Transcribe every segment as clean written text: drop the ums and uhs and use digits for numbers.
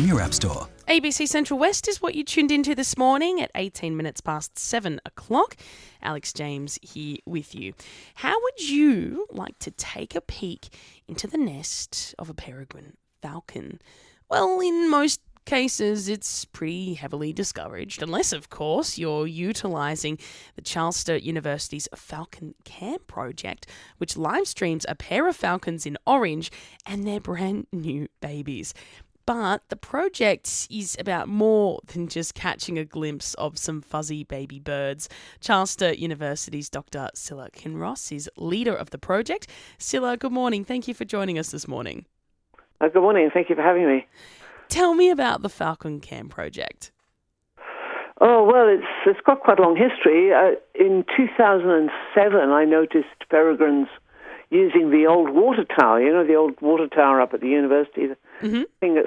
from your App Store. ABC Central West is what you tuned into this morning at 18 minutes past 7 o'clock. Alex James here with you. How would you like to take a peek into the nest of a peregrine falcon? Well, in most cases, it's pretty heavily discouraged, unless, of course, you're utilising the Charles Sturt University's Falcon Cam project, which live streams a pair of falcons in orange and their brand new babies. But the project is about more than just catching a glimpse of some fuzzy baby birds. Charles Sturt University's Dr. Scylla Kinross is leader of the project. Scylla, good morning. Thank you for joining us this morning. Good morning. Thank you for having me. Tell me about the Falcon Cam project. Oh, well, it's got quite a long history. In 2007, I noticed peregrines using the old water tower, the old water tower up at the university, the thing that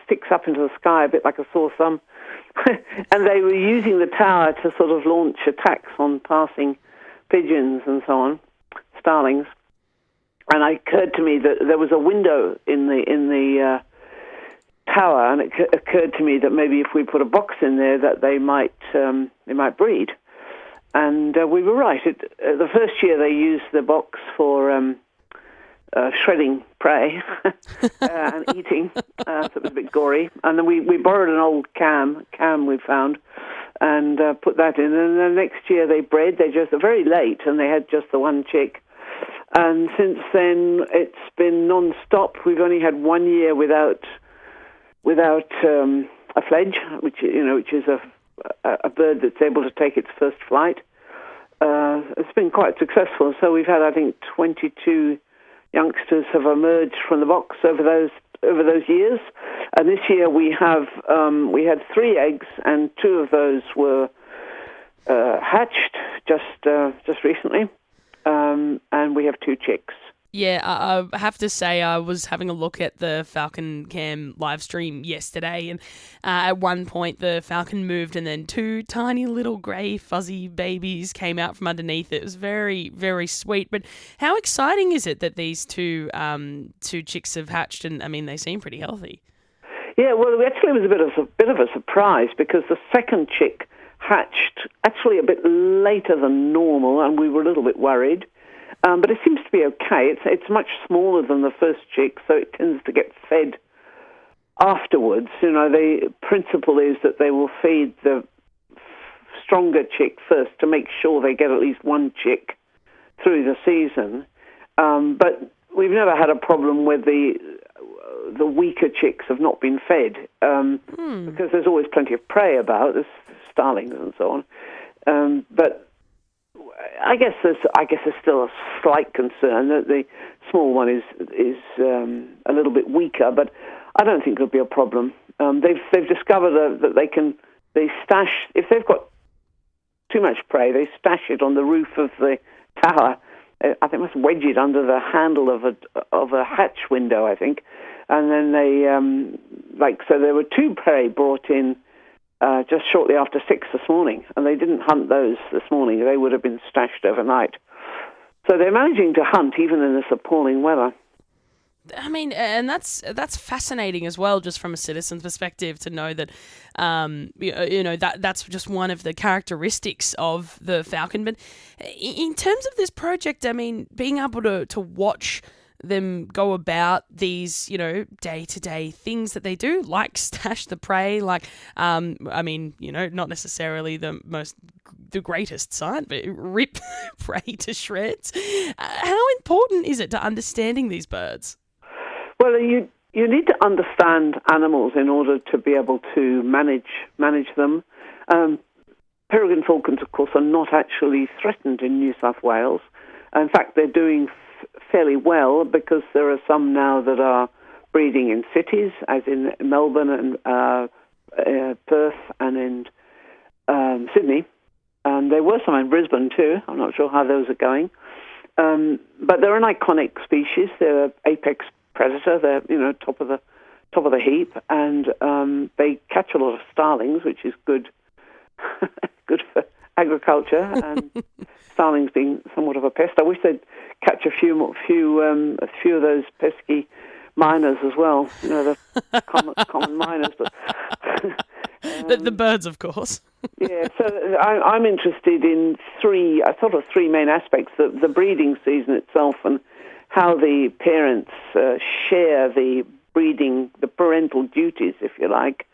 sticks up into the sky a bit like a sore thumb. And they were using the tower to sort of launch attacks on passing pigeons and so on, starlings. And it occurred to me that there was a window in the tower, and it occurred to me that maybe if we put a box in there, that they might breed. And we were right. The first year they used the box for shredding prey and eating, so it was a bit gory. And then we borrowed an old cam we found, and put that in. And the next year they bred. They just very late, and they had just the one chick. And since then it's been non-stop. We've only had 1 year without a fledge, which is a bird that's able to take its first flight. It's been quite successful. So we've had, I think, 22 youngsters have emerged from the box over those years. And this year we had 3 eggs, and 2 of those were hatched just recently, and we have 2 chicks. Yeah, I have to say I was having a look at the Falcon Cam live stream yesterday, and at one point the falcon moved and then 2 tiny little grey fuzzy babies came out from underneath it. It was very, very sweet. But how exciting is it that these 2 chicks have hatched, and I mean they seem pretty healthy? Yeah, well, actually it was a bit of a surprise, because the second chick hatched actually a bit later than normal, and we were a little bit worried. But it seems to be okay. It's much smaller than the first chick, so it tends to get fed afterwards. The principle is that they will feed the stronger chick first to make sure they get at least 1 chick through the season. But we've never had a problem where the weaker chicks have not been fed, because there's always plenty of prey about. There's starlings and so on. But I guess there's still a slight concern that the small one is a little bit weaker, but I don't think it'll be a problem. They've discovered that they stash, if they've got too much prey, they stash it on the roof of the tower. I think must wedge it under the handle of a hatch window, I think, and then they so there were 2 prey brought in just shortly after 6 this morning, and they didn't hunt those this morning. They would have been stashed overnight. So they're managing to hunt even in this appalling weather. I mean, and that's fascinating as well, just from a citizen's perspective, to know that, that's just one of the characteristics of the falcon. But in terms of this project, I mean, being able to watch them go about these, day-to-day things that they do, like stash the prey, not necessarily the greatest sight, but rip prey to shreds. How important is it to understanding these birds? Well, you need to understand animals in order to be able to manage them. Peregrine falcons, of course, are not actually threatened in New South Wales. In fact, they're doing fairly well, because there are some now that are breeding in cities, as in Melbourne and Perth and in Sydney. And there were some in Brisbane too. I'm not sure how those are going. But they're an iconic species. They're an apex predator. They're top of the heap, and they catch a lot of starlings, which is good for agriculture. And starlings being somewhat of a pest. I wish they'd catch a few of those pesky miners as well. You know, the common miners. But The birds, of course. yeah, so I'm interested in three main aspects: the breeding season itself, and how the parents share the parental duties, if you like.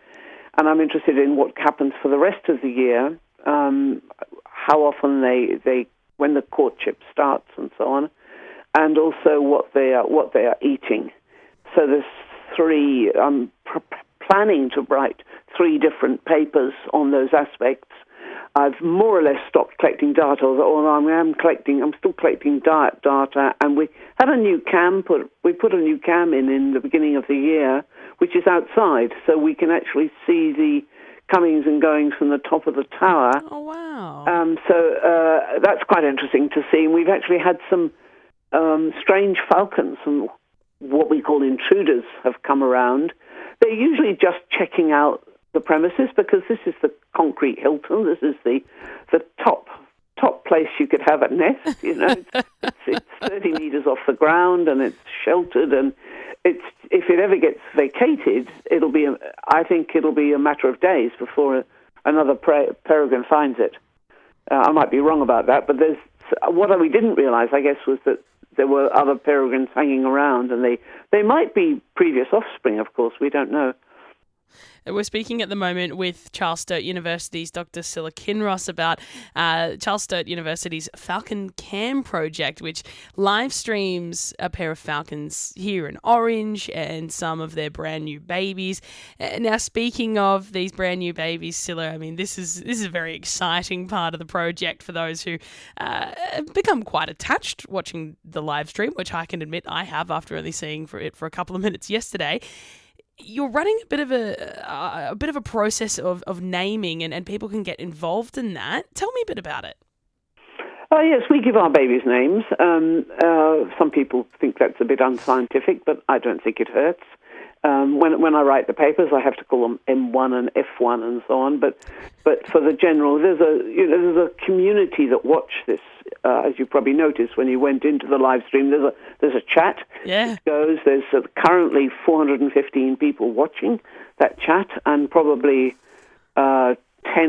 And I'm interested in what happens for the rest of the year, how often when the courtship starts, and so on, and also what they are eating. So there's three. I'm planning to write 3 different papers on those aspects. I've more or less stopped collecting data, although I'm still collecting diet data, and we had a new cam we put a new cam in the beginning of the year, which is outside, so we can actually see the comings and goings from the top of the tower. Oh, wow. So that's quite interesting to see. And we've actually had some strange falcons, some what we call intruders, have come around. They're usually just checking out the premises, because this is the concrete Hilton. This is the top place you could have a nest. You know, it's 30 meters off the ground, and it's sheltered. And if it ever gets vacated, I think it'll be a matter of days before another peregrine finds it. I might be wrong about that, but what we didn't realize, I guess, was that there were other peregrines hanging around, and they might be previous offspring. Of course, we don't know. We're speaking at the moment with Charles Sturt University's Dr. Scilla Kinross about Charles Sturt University's Falcon Cam project, which live streams a pair of falcons here in Orange and some of their brand new babies. Now, speaking of these brand new babies, Scilla, I mean, this is a very exciting part of the project for those who have become quite attached watching the live stream, which I can admit I have after only seeing it for a couple of minutes yesterday. You're running a bit of a process of naming, and people can get involved in that. Tell me a bit about it. Yes, we give our babies names. Some people think that's a bit unscientific, but I don't think it hurts. When I write the papers, I have to call them M1 and F1 and so on. But for the general, there's a community that watch this. As you probably noticed when you went into the live stream, there's a chat. Yeah. There's currently 415 people watching that chat, and probably 10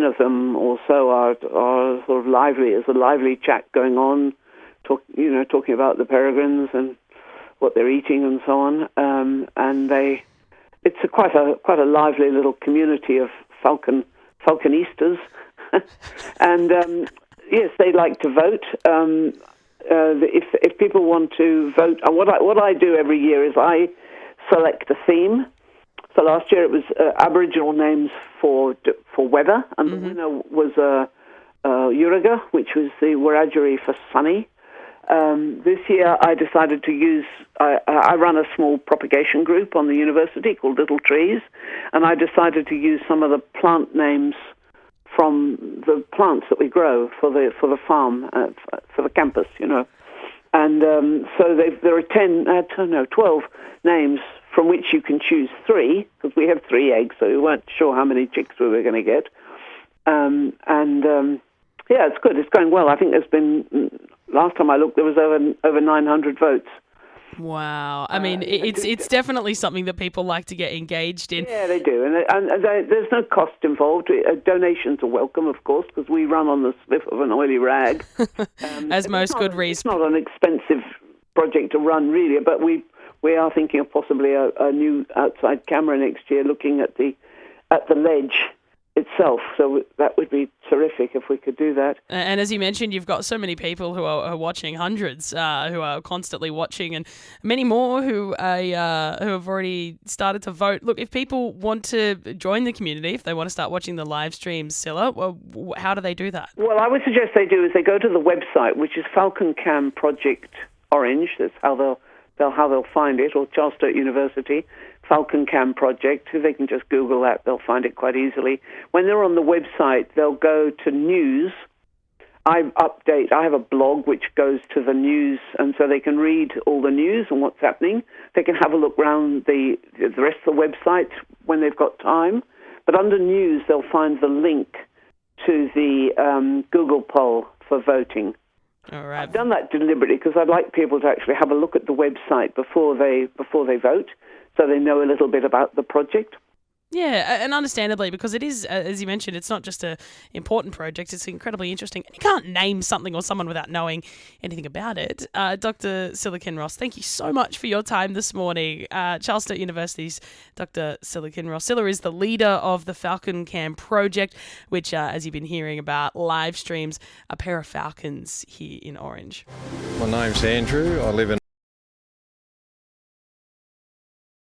of them or so are sort of lively. There's a lively chat going on, talking about the peregrines and what they're eating and so on. And it's quite a lively little community of falconistas, and yes, they like to vote. If people want to vote, what I do every year is I select a theme. So last year it was Aboriginal names for weather, and the winner was Yuriga, which was the Wiradjuri for sunny. This year I decided to use, I run a small propagation group on the university called Little Trees, and I decided to use some of the plant names from the plants that we grow for the farm, for the campus, And so there are 12 names from which you can choose 3, because we have 3 eggs, so we weren't sure how many chicks we were going to get. Yeah, it's good. It's going well. I think there's been, last time I looked, there was over 900 votes. Wow. I mean, it's definitely something that people like to get engaged in. Yeah, they do. And there's no cost involved. Donations are welcome, of course, because we run on the slip of an oily rag. As most good reasons. It's not an expensive project to run, really, but we are thinking of possibly a new outside camera next year looking at the ledge itself, so that would be terrific if we could do that. And as you mentioned, you've got so many people who are watching, hundreds who are constantly watching, and many more who have already started to vote. Look, if people want to join the community, if they want to start watching the live streams, Scilla, how do they do that? Well, I would suggest they go to the website, which is FalconCam Project Orange. That's how they'll find it, or Charles Sturt University. Falcon Cam project. They can just Google that. They'll find it quite easily. When they're on the website, they'll go to news. I have a blog which goes to the news, and so they can read all the news and what's happening. They can have a look around the rest of the website when they've got time. But under news, they'll find the link to the Google poll for voting. All right. I've done that deliberately because I'd like people to actually have a look at the website before they vote, so they know a little bit about the project. Yeah, and understandably, because it is, as you mentioned, it's not just an important project, it's incredibly interesting. And you can't name something or someone without knowing anything about it. Dr. Silicon Ross, thank you so much for your time this morning. Charles Sturt University's Dr. Silicon Ross. Silla is the leader of the Falcon Cam project, which, as you've been hearing about, live streams a pair of falcons here in Orange. My name's Andrew. I live in